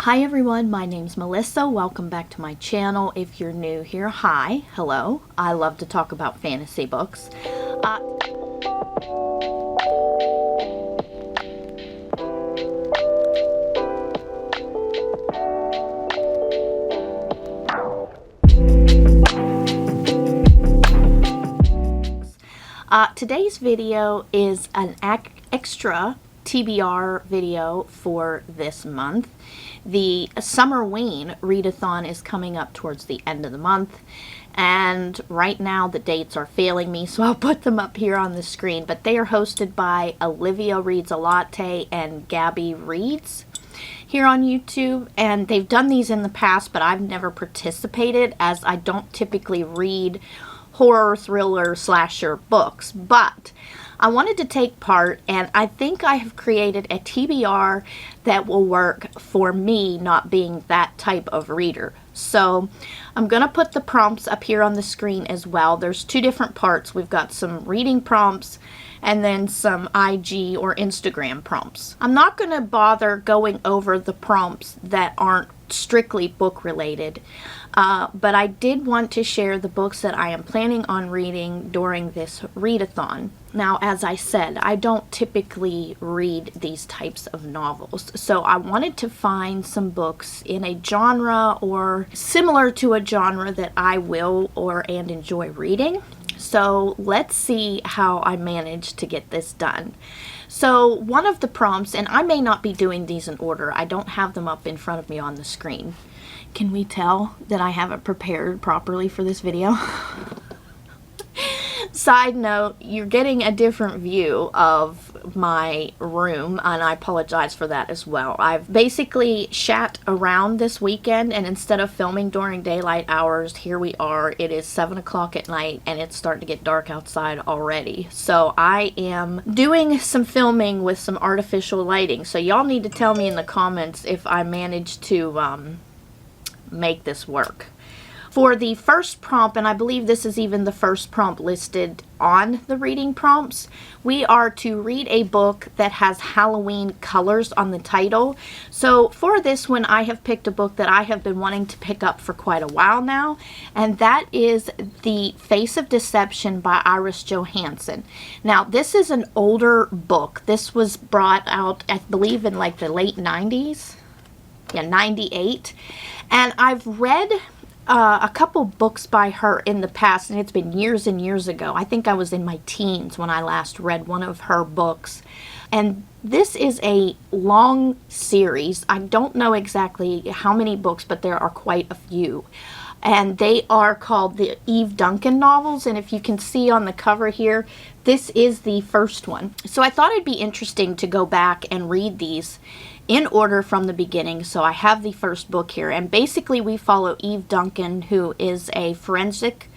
Hi everyone, my name's Melissa. Welcome back to my channel. If you're new here, hi, hello. I love to talk about fantasy books. Today's video is an extra TBR video for this month. The Summerween readathon is coming up towards the end of the month, and right now the dates are failing me, so I'll put them up here on the screen. But they are hosted by Olivia Reads a Latte and Gabby Reads here on YouTube, and they've done these in the past, but I've never participated as I don't typically read horror, thriller, slasher books. But I wanted to take part, and I think I have created a TBR that will work for me, not being that type of reader. So I'm going to put the prompts up here on the screen as well. There's two different parts. We've got some reading prompts and then some IG or Instagram prompts. I'm not going to bother going over the prompts that aren't strictly book related, but I did want to share the books that I am planning on reading during this readathon. Now, as I said, I don't typically read these types of novels, so I wanted to find some books in a genre or similar to a genre that I will and enjoy reading. So let's see how I manage to get this done. So one of the prompts, and I may not be doing these in order, I don't have them up in front of me on the screen. Can we tell that I haven't prepared properly for this video? Side note, you're getting a different view of my room, and I apologize for that as well. I've basically shat around this weekend, and instead of filming during daylight hours, here we are. It is 7 o'clock at night, and it's starting to get dark outside already. So I am doing some filming with some artificial lighting. So y'all need to tell me in the comments if I managed to make this work. For the first prompt, and I believe this is even the first prompt listed on the reading prompts, we are to read a book that has Halloween colors on the title. So for this one, I have picked a book that I have been wanting to pick up for quite a while now, and that is The Face of Deception by Iris Johansen. Now, this is an older book. This was brought out, I believe, in like the late 90s. Yeah, 98. And I've read a couple books by her in the past, and it's been years and years ago. I think I was in my teens when I last read one of her books. And this is a long series. I don't know exactly how many books, but there are quite a few. And they are called the Eve Duncan Novels. And if you can see on the cover here, this is the first one. So I thought it'd be interesting to go back and read these in order from the beginning. So I have the first book here, and basically we follow Eve Duncan, who is a forensic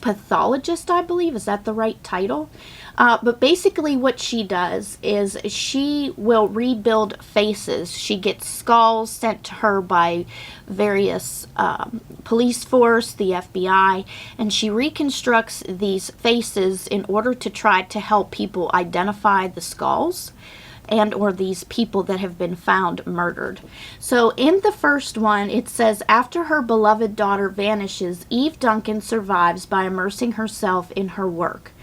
pathologist, I believe. Is that the right title? But basically what she does is she will rebuild faces. She gets skulls sent to her by various police force, the FBI, and she reconstructs these faces in order to try to help people identify the skulls and or these people that have been found murdered. So in the first one, it says, after her beloved daughter vanishes, Eve Duncan survives by immersing herself in her work.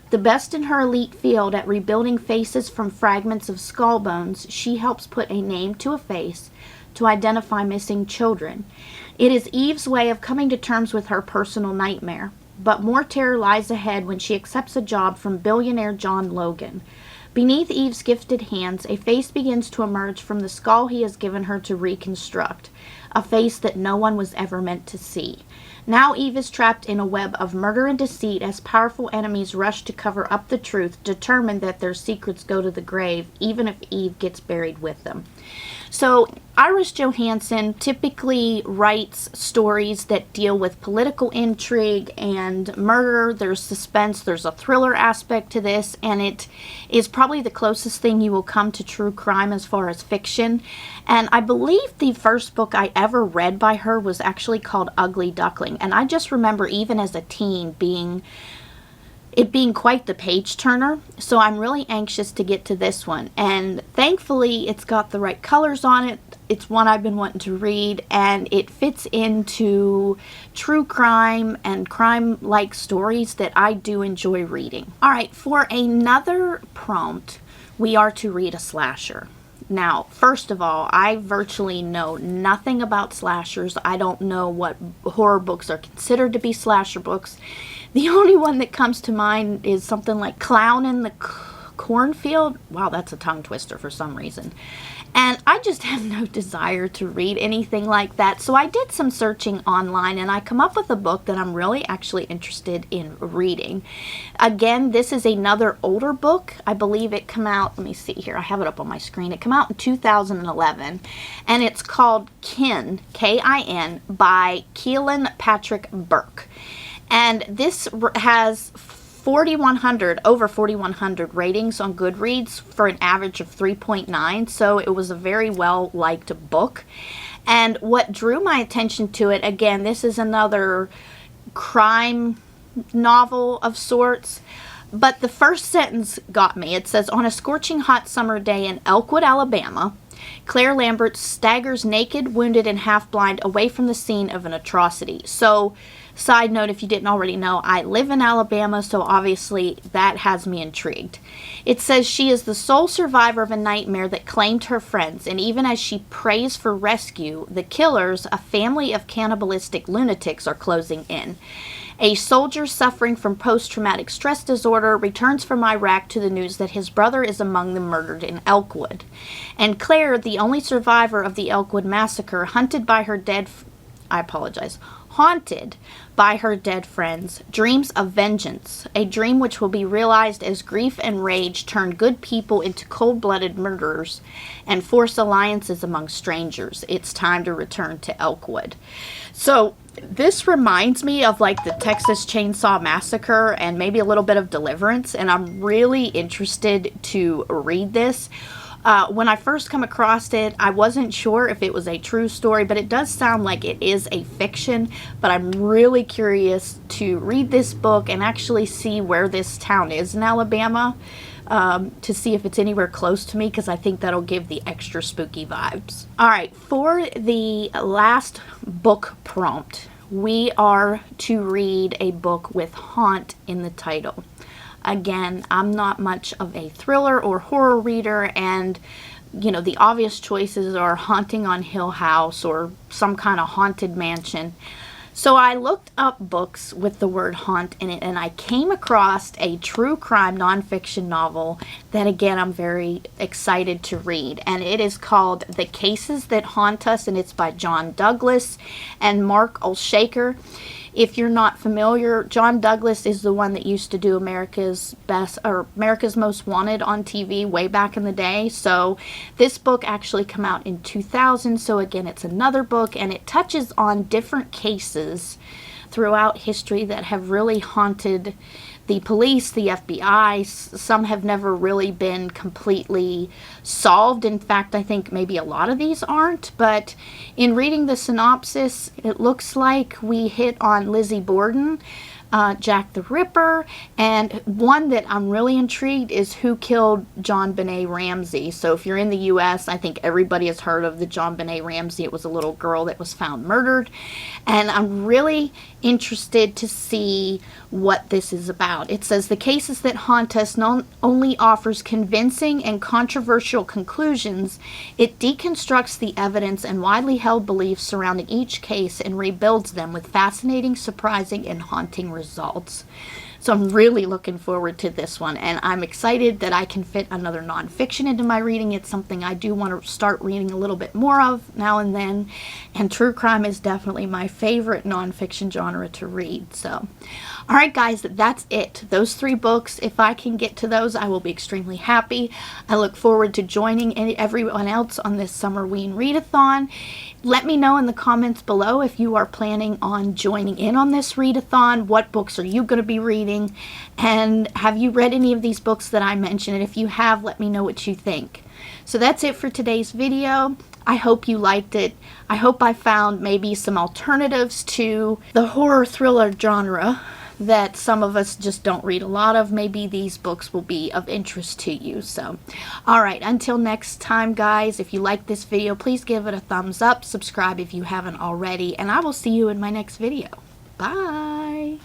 The best in her elite field at rebuilding faces from fragments of skull bones, she helps put a name to a face to identify missing children. It is Eve's way of coming to terms with her personal nightmare. But more terror lies ahead when she accepts a job from billionaire John Logan. Beneath Eve's gifted hands, a face begins to emerge from the skull he has given her to reconstruct, a face that no one was ever meant to see. Now Eve is trapped in a web of murder and deceit as powerful enemies rush to cover up the truth, determined that their secrets go to the grave, even if Eve gets buried with them. So Iris Johansen typically writes stories that deal with political intrigue and murder. There's suspense, there's a thriller aspect to this, and it is probably the closest thing you will come to true crime as far as fiction. And I believe the first book I ever read by her was actually called Ugly Duckling, and I just remember even as a teen being it being quite the page turner. So I'm really anxious to get to this one. And thankfully, it's got the right colors on it. It's one I've been wanting to read, and it fits into true crime and crime-like stories that I do enjoy reading. All right, for another prompt, we are to read a slasher. Now, first of all, I virtually know nothing about slashers. I don't know what horror books are considered to be slasher books. The only one that comes to mind is something like Clown in the Cornfield. Wow, that's a tongue twister for some reason. And I just have no desire to read anything like that. So I did some searching online, and I come up with a book that I'm really actually interested in reading. Again, this is another older book. I believe it came out, let me see here, I have it up on my screen. It came out in 2011, and it's called Kin, K-I-N, by Keelan Patrick Burke. And this has over 4,100 ratings on Goodreads for an average of 3.9, so it was a very well-liked book. And what drew my attention to it, again, this is another crime novel of sorts, but the first sentence got me. It says, on a scorching hot summer day in Elkwood, Alabama, Claire Lambert staggers naked, wounded, and half-blind away from the scene of an atrocity. So, side note, if you didn't already know, I live in Alabama, so obviously that has me intrigued. It says she is the sole survivor of a nightmare that claimed her friends, and even as she prays for rescue, the killers, a family of cannibalistic lunatics, are closing in. A soldier suffering from post-traumatic stress disorder returns from Iraq to the news that his brother is among the murdered in Elkwood. And Claire, the only survivor of the Elkwood massacre, haunted by her dead friends, dreams of vengeance, a dream which will be realized as grief and rage turn good people into cold-blooded murderers and force alliances among strangers. It's time to return to Elkwood. So this reminds me of like the Texas Chainsaw Massacre and maybe a little bit of Deliverance, and I'm really interested to read this. When I first come across it, I wasn't sure if it was a true story, but it does sound like it is a fiction. But I'm really curious to read this book and actually see where this town is in Alabama, to see if it's anywhere close to me, because I think that'll give the extra spooky vibes. Alright, for the last book prompt, we are to read a book with haunt in the title. Again, I'm not much of a thriller or horror reader, and you know, the obvious choices are Haunting on Hill House or some kind of haunted mansion. So I looked up books with the word haunt in it, and I came across a true crime nonfiction novel that, again, I'm very excited to read. And it is called The Cases That Haunt Us, and it's by John Douglas and Mark Olshaker. If you're not familiar, John Douglas is the one that used to do America's Most Wanted on TV way back in the day. So this book actually came out in 2000. So again, it's another book, and it touches on different cases throughout history that have really haunted the police, the FBI. Some have never really been completely solved. In fact, I think maybe a lot of these aren't. But in reading the synopsis, it looks like we hit on Lizzie Borden, Jack the Ripper, and one that I'm really intrigued is who killed John Benet Ramsey. So if you're in the U.S., I think everybody has heard of the John Benet Ramsey. It was a little girl that was found murdered, and I'm really interested to see what this is about. It says The Cases That Haunt Us not only offers convincing and controversial conclusions, it deconstructs the evidence and widely held beliefs surrounding each case and rebuilds them with fascinating, surprising, and haunting results. So I'm really looking forward to this one, and I'm excited that I can fit another nonfiction into my reading. It's something I do want to start reading a little bit more of now and then, and true crime is definitely my favorite nonfiction genre to read. So, alright guys, that's it. Those 3 books, if I can get to those, I will be extremely happy. I look forward to joining everyone else on this Summerween readathon. Let me know in the comments below if you are planning on joining in on this readathon. What books are you going to be reading? And have you read any of these books that I mentioned? And if you have, let me know what you think. So that's it for today's video. I hope you liked it. I hope I found maybe some alternatives to the horror thriller genre that some of us just don't read a lot of, maybe these books will be of interest to you. So, alright, until next time, guys, if you like this video, please give it a thumbs up, subscribe if you haven't already, and I will see you in my next video. Bye!